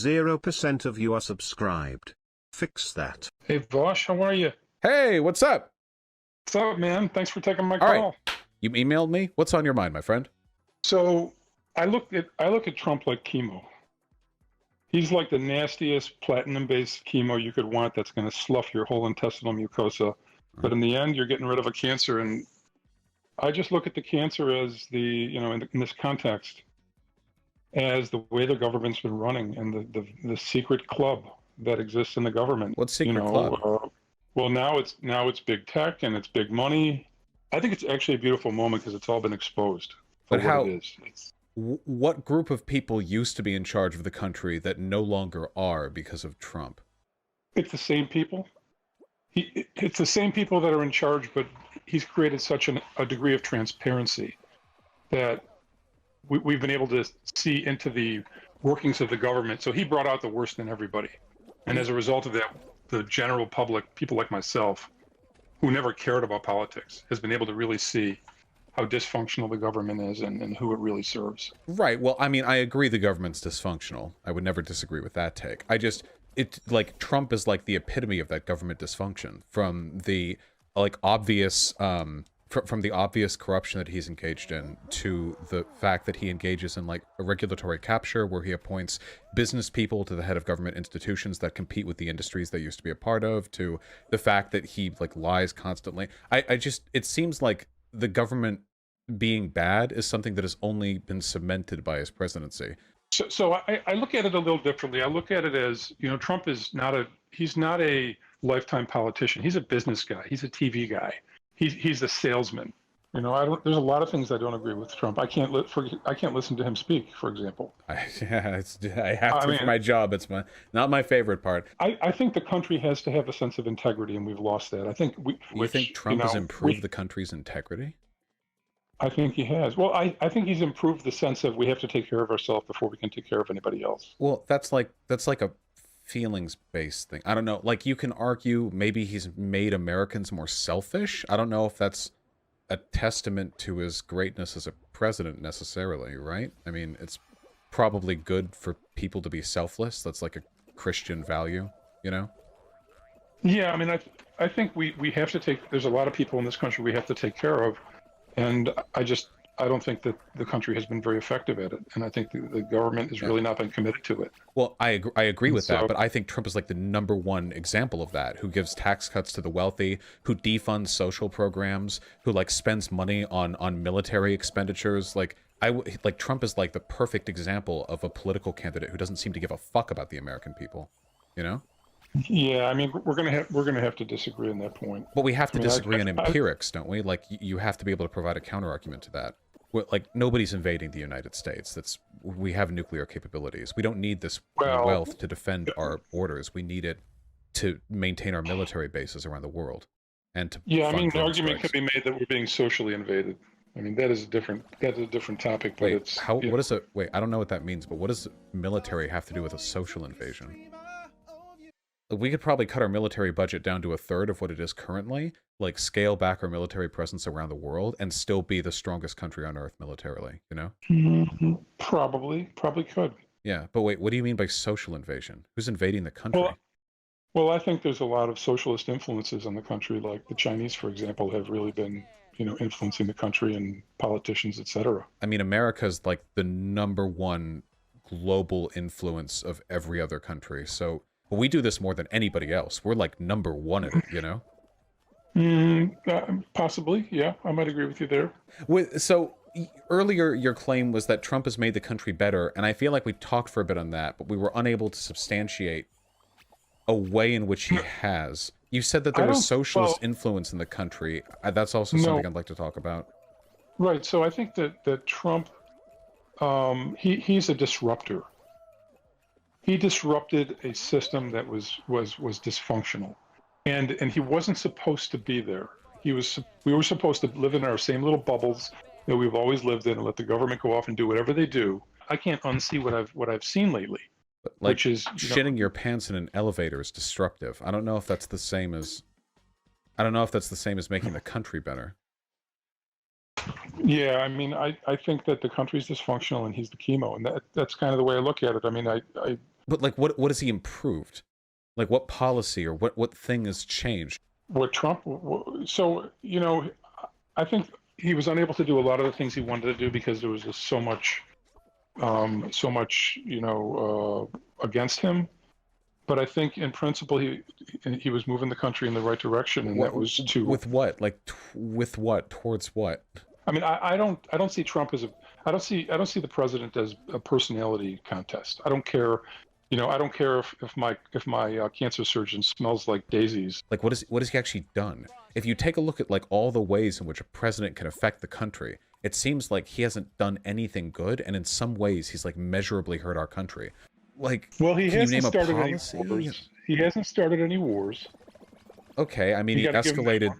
0% of you are subscribed. Fix that. Hey, Vaush, how are you? Hey, what's up? What's up, man? Thanks for taking my All call. right. You emailed me? What's on your mind, my friend? So I look at Trump like chemo. He's like the nastiest platinum-based chemo you could want that's going to slough your whole intestinal mucosa. But in the end, you're getting rid of a cancer. And I just look at the cancer as in this context, as the way the government's been running and the secret club that exists in the government. What secret club? Well, now it's big tech and it's big money. I think it's actually a beautiful moment because it's all been exposed for what it is. What group of people used to be in charge of the country that no longer are because of Trump? It's the same people. It's the same people that are in charge, but he's created such a degree of transparency that we've been able to see into the workings of the government. So he brought out the worst in everybody. And as a result of that, the general public, people like myself, who never cared about politics, has been able to really see how dysfunctional the government is and who it really serves. Right. Well, I mean, I agree the government's dysfunctional. I would never disagree with that take. Trump is like the epitome of that government dysfunction, from the obvious from the obvious corruption that he's engaged in to the fact that he engages in like a regulatory capture where he appoints business people to the head of government institutions that compete with the industries they used to be a part of, to the fact that he like lies constantly. It seems like the government being bad is something that has only been cemented by his presidency. So I look at it a little differently. I look at it as, Trump is he's not a lifetime politician. He's a business guy. He's a TV guy. He's a salesman. There's a lot of things I don't agree with Trump. I can't listen to him speak, for example. I have to for my job. It's not my favorite part. I think the country has to have a sense of integrity, and we've lost that. I think You think Trump has improved the country's integrity? I think he has. Well, I think he's improved the sense of we have to take care of ourselves before we can take care of anybody else. Well, that's like a feelings-based thing. I don't know. Like, you can argue maybe he's made Americans more selfish. I don't know if that's a testament to his greatness as a president necessarily, right? I mean, it's probably good for people to be selfless. That's like a Christian value, Yeah, I mean, I think we have to there's a lot of people in this country we have to take care of. And I don't think that the country has been very effective at it. And I think the government has really not been committed to it. Well, I agree with that, but I think Trump is like the #1 example of that, who gives tax cuts to the wealthy, who defunds social programs, who like spends money on military expenditures. Like Trump is like the perfect example of a political candidate who doesn't seem to give a fuck about the American people, Yeah, I mean, we're gonna have to disagree on that point. But we have to disagree on empirics, don't we? Like, you have to be able to provide a counter argument to that. Like, nobody's invading the United States. We have nuclear capabilities. We don't need this wealth to defend our borders. We need it to maintain our military bases around the world, and to the argument could be made that we're being socially invaded. I mean, that's a different topic. But wait, I don't know what that means. But what does military have to do with a social invasion? We could probably cut our military budget down to 1/3 of what it is currently, like scale back our military presence around the world, and still be the strongest country on earth militarily, Mm-hmm. Probably could. Yeah, but wait, what do you mean by social invasion? Who's invading the country? Well, I think there's a lot of socialist influences on the country, like the Chinese, for example, have really been, influencing the country and politicians, etc. I mean, America's like the #1 global influence of every other country, so we do this more than anybody else. We're like #1 at it, Possibly, yeah. I might agree with you there. So earlier, your claim was that Trump has made the country better, and I feel like we talked for a bit on that, but we were unable to substantiate a way in which he has. You said that there was socialist influence in the country. That's also something I'd like to talk about. Right. So I think that Trump, he's a disruptor. He disrupted a system that was dysfunctional, and he wasn't supposed to be there. We were supposed to live in our same little bubbles that we've always lived in and let the government go off and do whatever they do. I can't unsee what I've seen lately. Like, which is shitting your pants in an elevator is destructive. I don't know if that's the same as making the country better. Yeah, I mean, I think that the country's dysfunctional and he's the chemo, and that's kind of the way I look at it. I mean, But like, what has he improved? Like, what policy or what thing has changed? What Trump? So I think he was unable to do a lot of the things he wanted to do because there was just so much, against him. But I think in principle he was moving the country in the right direction, and that was to with what? Like with what? Towards what? I mean, I don't see Trump as I don't see the president as a personality contest. I don't care, I don't care if my cancer surgeon smells like daisies. Like what has he actually done? If you take a look at like all the ways in which a president can affect the country, it seems like he hasn't done anything good, and in some ways he's like measurably hurt our country. Like, well, he hasn't started any policy? wars. He hasn't started any wars. Okay, I mean, he escalated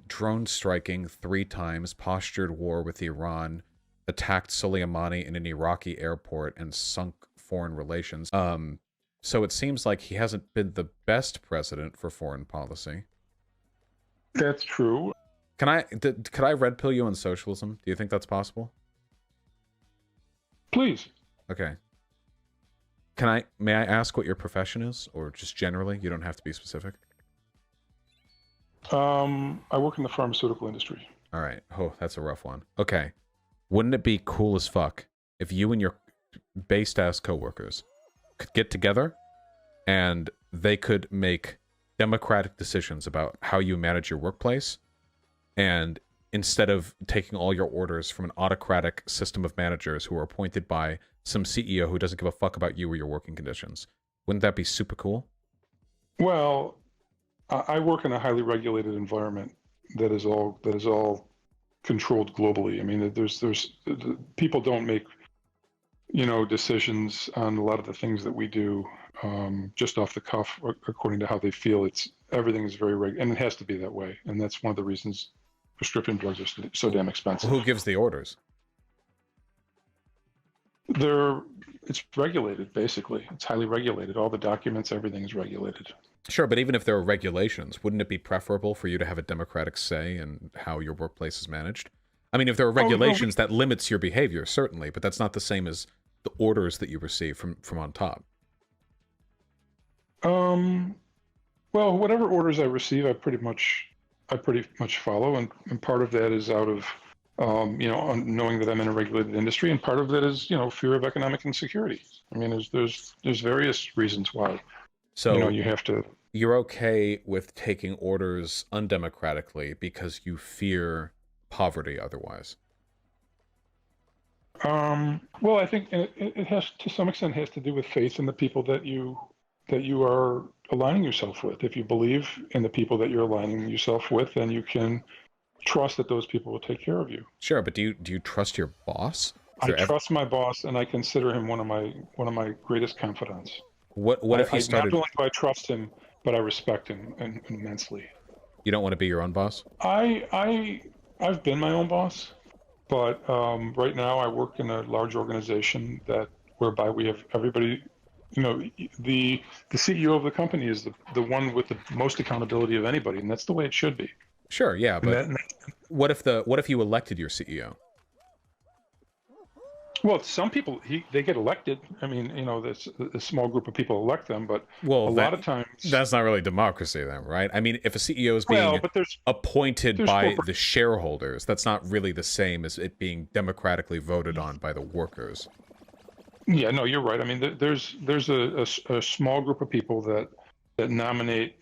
drone striking 3 times, postured war with Iran, attacked Soleimani in an Iraqi airport, and sunk foreign relations. So it seems like he hasn't been the best president for foreign policy. That's true. Could I red pill you on socialism? Do you think that's possible? Please. Okay. May I ask what your profession is, or just generally? You don't have to be specific. I work in the pharmaceutical industry. All right. Oh, that's a rough one. Okay. Wouldn't it be cool as fuck if you and your based-ass coworkers could get together and they could make democratic decisions about how you manage your workplace, and instead of taking all your orders from an autocratic system of managers who are appointed by some CEO who doesn't give a fuck about you or your working conditions? Wouldn't that be super cool? Well, I work in a highly regulated environment that is all controlled globally. I mean, there's people don't make decisions on a lot of the things that we do just off the cuff according to how they feel. Everything is very and it has to be that way. And that's one of the reasons prescription drugs are so damn expensive. Who gives the orders? It's regulated, basically. It's highly regulated. All the documents, everything is regulated. Sure, but even if there are regulations, wouldn't it be preferable for you to have a democratic say in how your workplace is managed? I mean, if there are regulations, that limits your behavior, certainly, but that's not the same as the orders that you receive from on top. Well, whatever orders I receive, I pretty much follow, and part of that is out of knowing that I'm in a regulated industry, and part of that is fear of economic insecurity. I mean, there's various reasons why. So you have to. You're okay with taking orders undemocratically because you fear poverty otherwise. Well, I think it has, to some extent, has to do with faith in the people that you are aligning yourself with. If you believe in the people that you're aligning yourself with, then you can trust that those people will take care of you. Sure, but do you trust your boss? I trust my boss, and I consider him one of my greatest confidants. What if he started? Not only do I trust him, but I respect him immensely. You don't want to be your own boss? I've been my own boss, but right now I work in a large organization whereby we have everybody. The CEO of the company is the one with the most accountability of anybody, and that's the way it should be. Sure, yeah, but what if you elected your CEO? Well, some people they get elected. I mean, a small group of people elect them, but a lot of times that's not really democracy, then, right? I mean, if a CEO is being appointed by the shareholders, that's not really the same as it being democratically voted on by the workers. Yeah, no, you're right. I mean, there's a small group of people that nominate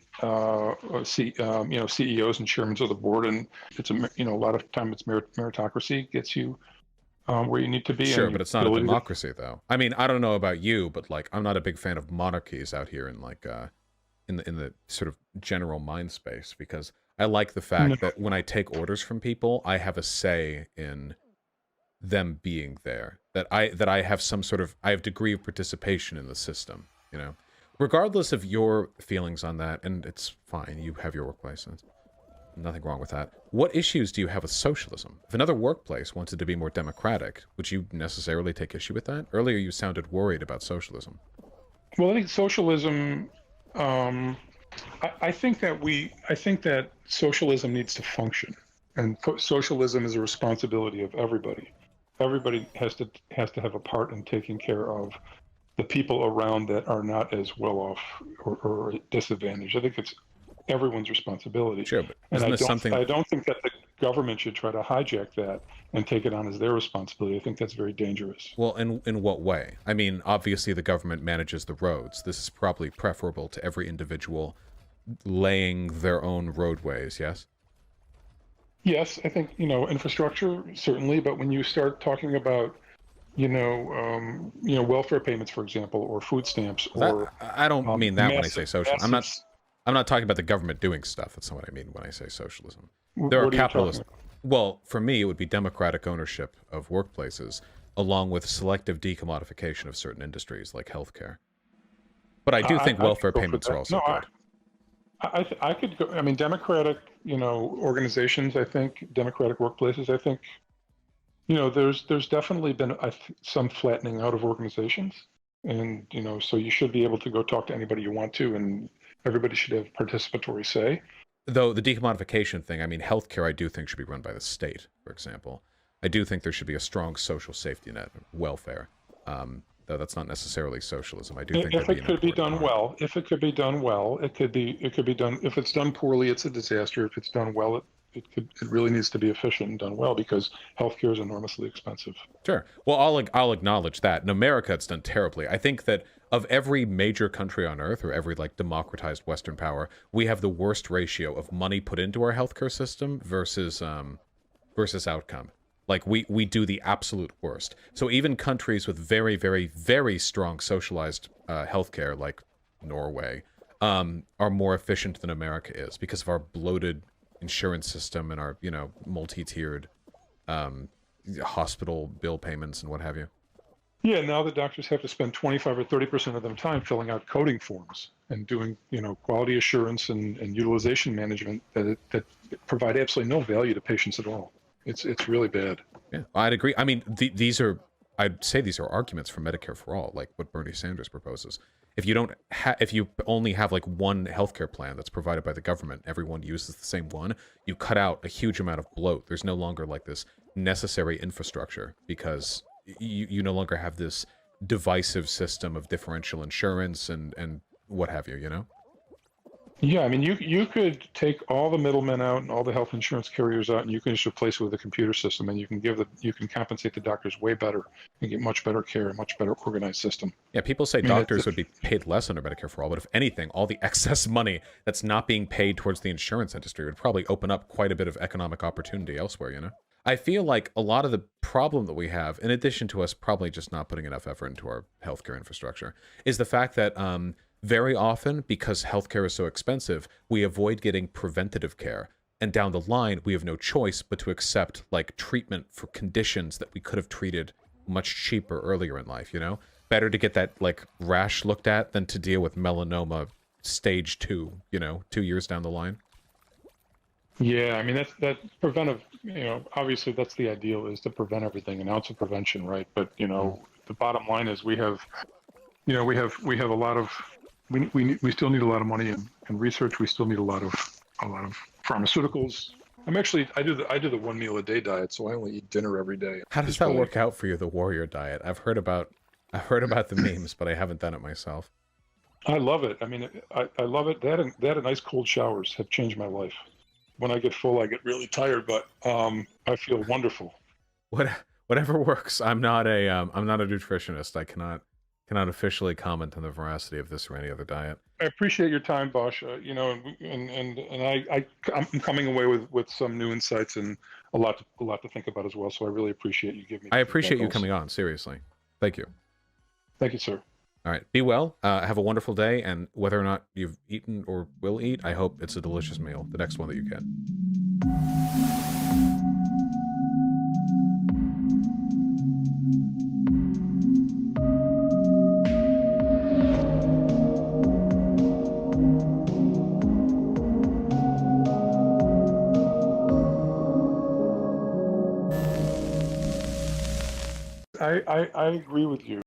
CEOs and chairmen of the board, and it's a lot of time it's meritocracy gets you where you need to be. Sure, but it's not a democracy, though. I mean, I don't know about you, but like, I'm not a big fan of monarchies out here in like in the sort of general mind space, because I like the fact that when I take orders from people, I have a say in them being there. That I have I have degree of participation in the system. Regardless of your feelings on that, and it's fine. You have your workplace. And nothing wrong with that. What issues do you have with socialism? If another workplace wanted to be more democratic, would you necessarily take issue with that? Earlier, you sounded worried about socialism. Well, I think socialism. I think that socialism needs to function, and socialism is a responsibility of everybody. Everybody has to have a part in taking care of the people around that are not as well off or disadvantaged. I think it's everyone's responsibility. Sure, but And isn't this something? I don't think that the government should try to hijack that and take it on as their responsibility. I think that's very dangerous. Well, in what way? I mean, obviously the government manages the roads. This is probably preferable to every individual laying their own roadways, yes? Yes, I think, infrastructure, certainly, but when you start talking about, welfare payments, for example, or food stamps, or I don't mean that when I say socialism. massive, I'm not talking about the government doing stuff. That's not what I mean when I say socialism. what There are are you talking capitalist. about? Well, for me, it would be democratic ownership of workplaces, along with selective decommodification of certain industries like healthcare. But I do think I welfare could go for payments are that. also No, good. I could go. I mean, democratic, organizations. I think democratic workplaces. I think, there's definitely been some flattening out of organizations, and so you should be able to go talk to anybody you want to, and everybody should have participatory say. Though the decommodification thing, I mean, healthcare I do think should be run by the state, for example. I do think there should be a strong social safety net, welfare. Though that's not necessarily socialism. I do think If that'd it could be done part. well, if it could be done well, it could be done. If it's done poorly, it's a disaster. If it's done well, it really needs to be efficient and done well, because healthcare is enormously expensive. Sure. Well, I'll acknowledge that. In America, it's done terribly. I think that of every major country on earth, or every like democratized Western power, we have the worst ratio of money put into our healthcare system versus outcome. Like we do the absolute worst. So even countries with very, very, very strong socialized healthcare, like Norway, are more efficient than America is because of our bloated insurance system and our multi-tiered hospital bill payments and what have you. Yeah, now the doctors have to spend 25 or 30% of their time filling out coding forms and doing, quality assurance and utilization management that provide absolutely no value to patients at all. It's really bad. Yeah, I'd agree. I mean, I'd say these are arguments for Medicare for all, like what Bernie Sanders proposes. If you only have like one healthcare plan that's provided by the government, everyone uses the same one, you cut out a huge amount of bloat. There's no longer like this necessary infrastructure because you no longer have this divisive system of differential insurance and what have you. Yeah, I mean, you could take all the middlemen out and all the health insurance carriers out, and you can just replace it with a computer system, and you can compensate the doctors way better and get much better care, a much better organized system. Yeah, people say I mean, doctors would be paid less under Medicare for all, but if anything, all the excess money that's not being paid towards the insurance industry would probably open up quite a bit of economic opportunity elsewhere. I feel like a lot of the problem that we have, in addition to us probably just not putting enough effort into our healthcare infrastructure, is the fact that very often, because healthcare is so expensive, we avoid getting preventative care. And down the line, we have no choice but to accept like treatment for conditions that we could have treated much cheaper earlier in life, Better to get that like rash looked at than to deal with melanoma stage 2, 2 years down the line. Yeah, I mean that preventive. Obviously that's the ideal, is to prevent everything, an ounce of prevention, right? But the bottom line is we have a lot of we still need a lot of money in research. We still need a lot of pharmaceuticals. I do the 1 meal a day diet, so I only eat dinner every day. How does that work out for you, the warrior diet? I've heard about the memes, but I haven't done it myself. I love it. I mean, I love it. That and nice cold showers have changed my life. When I get full, I get really tired, but I feel wonderful. Whatever works. I'm not a nutritionist. I cannot officially comment on the veracity of this or any other diet. I appreciate your time, Vaush. I'm coming away with some new insights and a lot to think about as well. So I really appreciate you giving me. I appreciate you coming on. Seriously, thank you. Thank you, sir. All right, be well. Have a wonderful day, and whether or not you've eaten or will eat, I hope it's a delicious meal. The next one that you get. I agree with you.